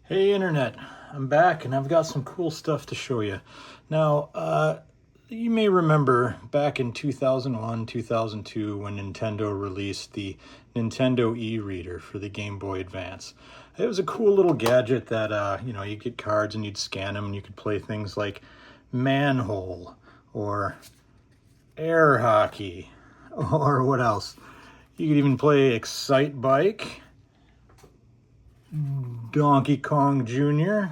Hey Internet, I'm back and I've got some cool stuff to show you. Now, you may remember back in 2001, 2002 when Nintendo released the Nintendo eReader for the Game Boy Advance. It was a cool little gadget that, you get cards and you'd scan them and you could play things like Manhole or Air Hockey or what else? You could even play Excite Bike, Donkey Kong Jr.,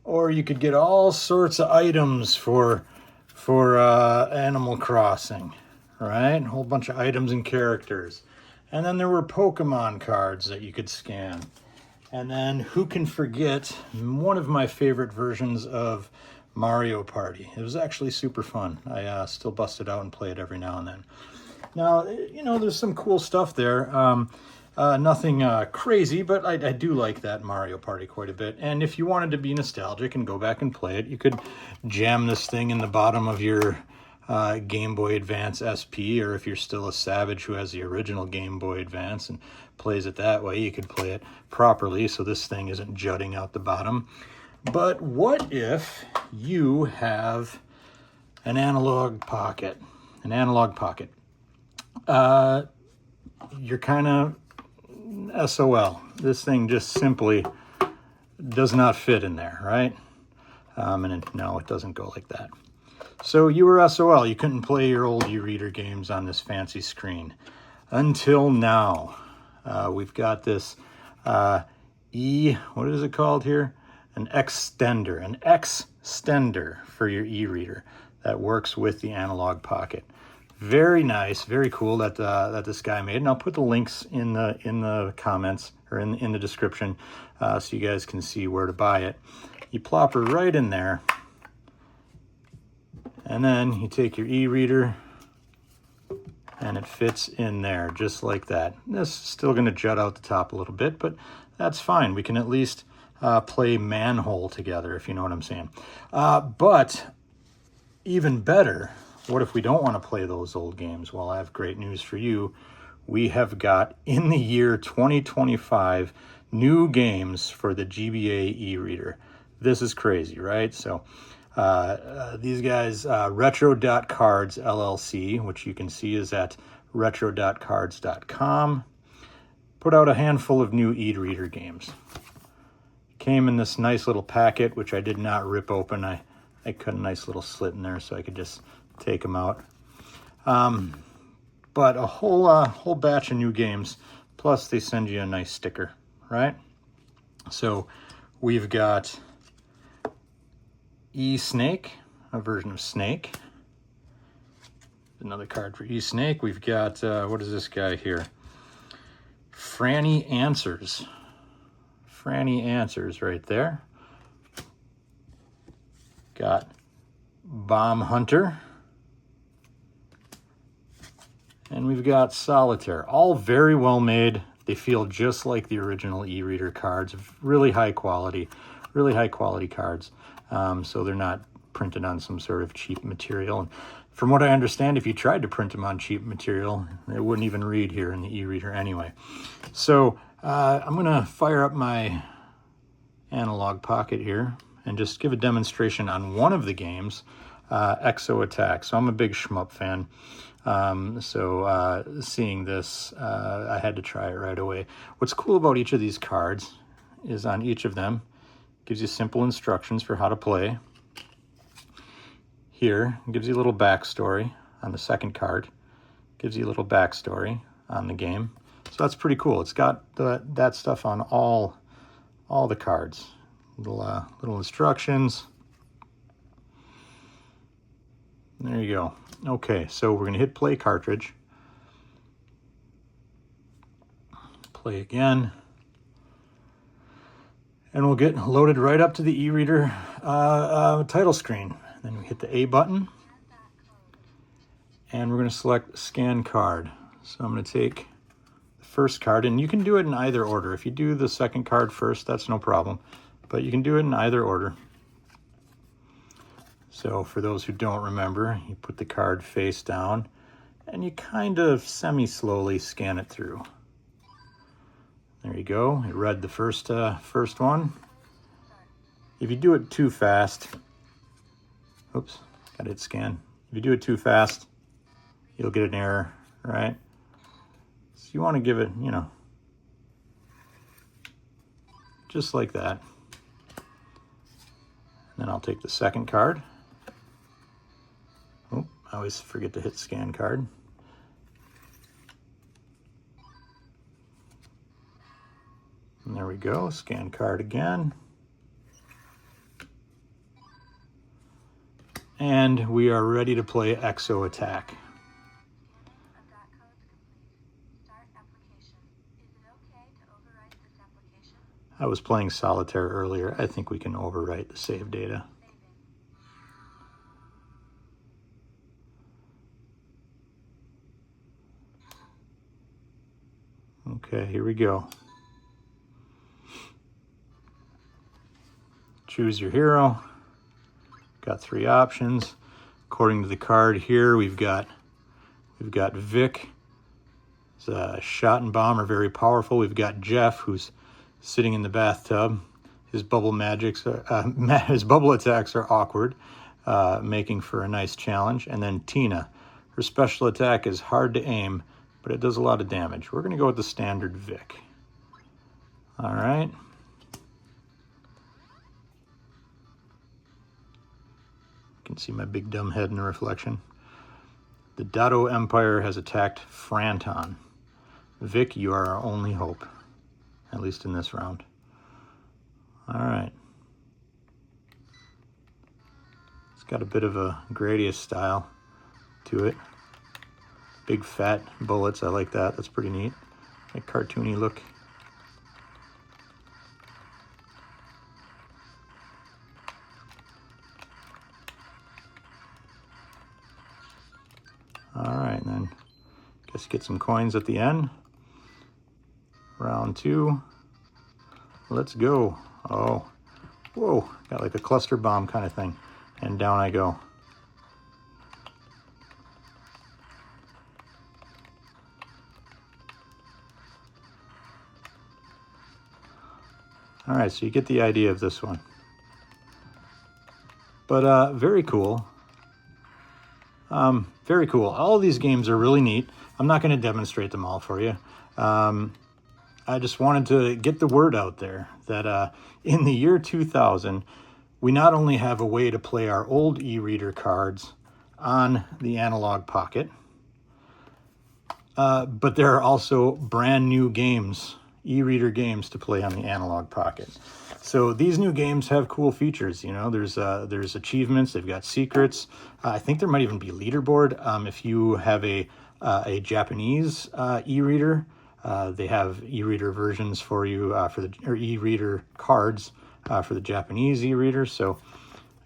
or you could get all sorts of items for Animal Crossing, right? A whole bunch of items and characters. And then there were Pokemon cards that you could scan. And then who can forget one of my favorite versions of Mario Party. It was actually super fun. I still bust it out and play it every now and then. Now, there's some cool stuff there. Nothing crazy, but I do like that Mario Party quite a bit. And if you wanted to be nostalgic and go back and play it, you could jam this thing in the bottom of your Game Boy Advance SP, or if you're still a savage who has the original Game Boy Advance and plays it that way, you could play it properly so this thing isn't jutting out the bottom. But what if you have an Analogue Pocket? An Analogue Pocket. You're kind of SOL. This thing just simply does not fit in there, right? No, it doesn't go like that. So you were SOL. You couldn't play your old eReader games on this fancy screen. Until now. We've got this what is it called here? An extender for your eReader that works with the Analogue Pocket. Very nice, very cool that this guy made, and I'll put the links in the comments or in the description so you guys can see where to buy it. You plop her right in there, and then you take your e-reader, and it fits in there just like that. This is still going to jut out the top a little bit, but that's fine. We can at least play Manhole together, if you know what I'm saying. But even better, what if we don't want to play those old games? Well, I have great news for you. We have got, in the year 2025, new games for the GBA e-reader. This is crazy, right? So these guys, Retro.Cards LLC, which you can see is at retro.cards.com, put out a handful of new e-reader games. Came in this nice little packet, which I did not rip open. I cut a nice little slit in there so I could just take them out. But a whole batch of new games, plus they send you a nice sticker, right? So we've got E-Snake, a version of Snake. Another card for E-Snake. We've got, what is this guy here? Franny Answers. Franny Answers right there. Got Bomb Hunter. And we've got Solitaire. All very well made. They feel just like the original e-reader cards. Really high quality cards. So they're not printed on some sort of cheap material. And from what I understand, if you tried to print them on cheap material, it wouldn't even read here in the e-reader anyway. So I'm going to fire up my Analogue Pocket here and just give a demonstration on one of the games, Exo Attack. So I'm a big shmup fan. Seeing this, I had to try it right away. What's cool about each of these cards is on each of them, gives you simple instructions for how to play. Here, it gives you a little backstory on the second card. Gives you a little backstory on the game. So that's pretty cool. It's got that stuff on all the cards. Little instructions. There you go. Okay, so we're going to hit play cartridge. Play again. And we'll get loaded right up to the e-reader title screen. Then we hit the A button. And we're going to select scan card. So I'm going to take the first card, and you can do it in either order. If you do the second card first, that's no problem. But you can do it in either order. So for those who don't remember, you put the card face down and you kind of semi-slowly scan it through. There you go. It read the first one. If you do it too fast, oops, gotta hit scan. If you do it too fast, you'll get an error, right? So you want to give it, you know, just like that. And then I'll take the second card. Oh, I always forget to hit scan card. And there we go, scan card again. And we are ready to play Exo Attack. I was playing solitaire earlier. I think we can overwrite the save data. Okay, here we go. Choose your hero. Got 3 options. According to the card here, we've got Vic. Shot and bomb are very powerful. We've got Jeff, who's sitting in the bathtub. His bubble attacks are awkward, making for a nice challenge. And then Tina, her special attack is hard to aim, but it does a lot of damage. We're going to go with the standard Vic. All right. You can see my big dumb head in the reflection. The Dado Empire has attacked Franton. Vic, you are our only hope, at least in this round. All right. It's got a bit of a Gradius style to it. Big fat bullets, I like that. That's pretty neat. A cartoony look. All right, and then guess get some coins at the end. Round 2. Let's go. Oh, whoa, got like a cluster bomb kind of thing. And down I go. All right, so you get the idea of this one. But very cool. Very cool. All of these games are really neat. I'm not going to demonstrate them all for you. I just wanted to get the word out there that in the year 2000, we not only have a way to play our old e-reader cards on the Analogue Pocket, but there are also brand new games, e-reader games to play on the Analogue Pocket. So these new games have cool features. You know, there's achievements. They've got secrets. I think there might even be leaderboard if you have a Japanese e-reader. They have e-reader versions for you or e-reader cards for the Japanese e-reader. So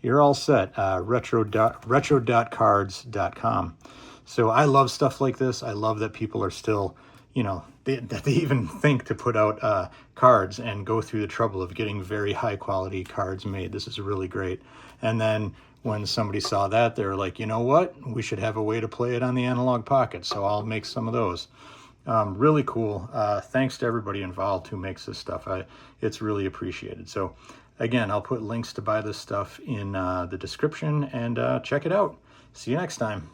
you're all set. retro.cards.com. So I love stuff like this. I love that people are still, you know, that they even think to put out cards and go through the trouble of getting very high quality cards made. This is really great. And then when somebody saw that, they were like, you know what? We should have a way to play it on the Analogue Pocket. So I'll make some of those. Really cool. Thanks to everybody involved who makes this stuff. It's really appreciated. So again, I'll put links to buy this stuff in the description and check it out. See you next time.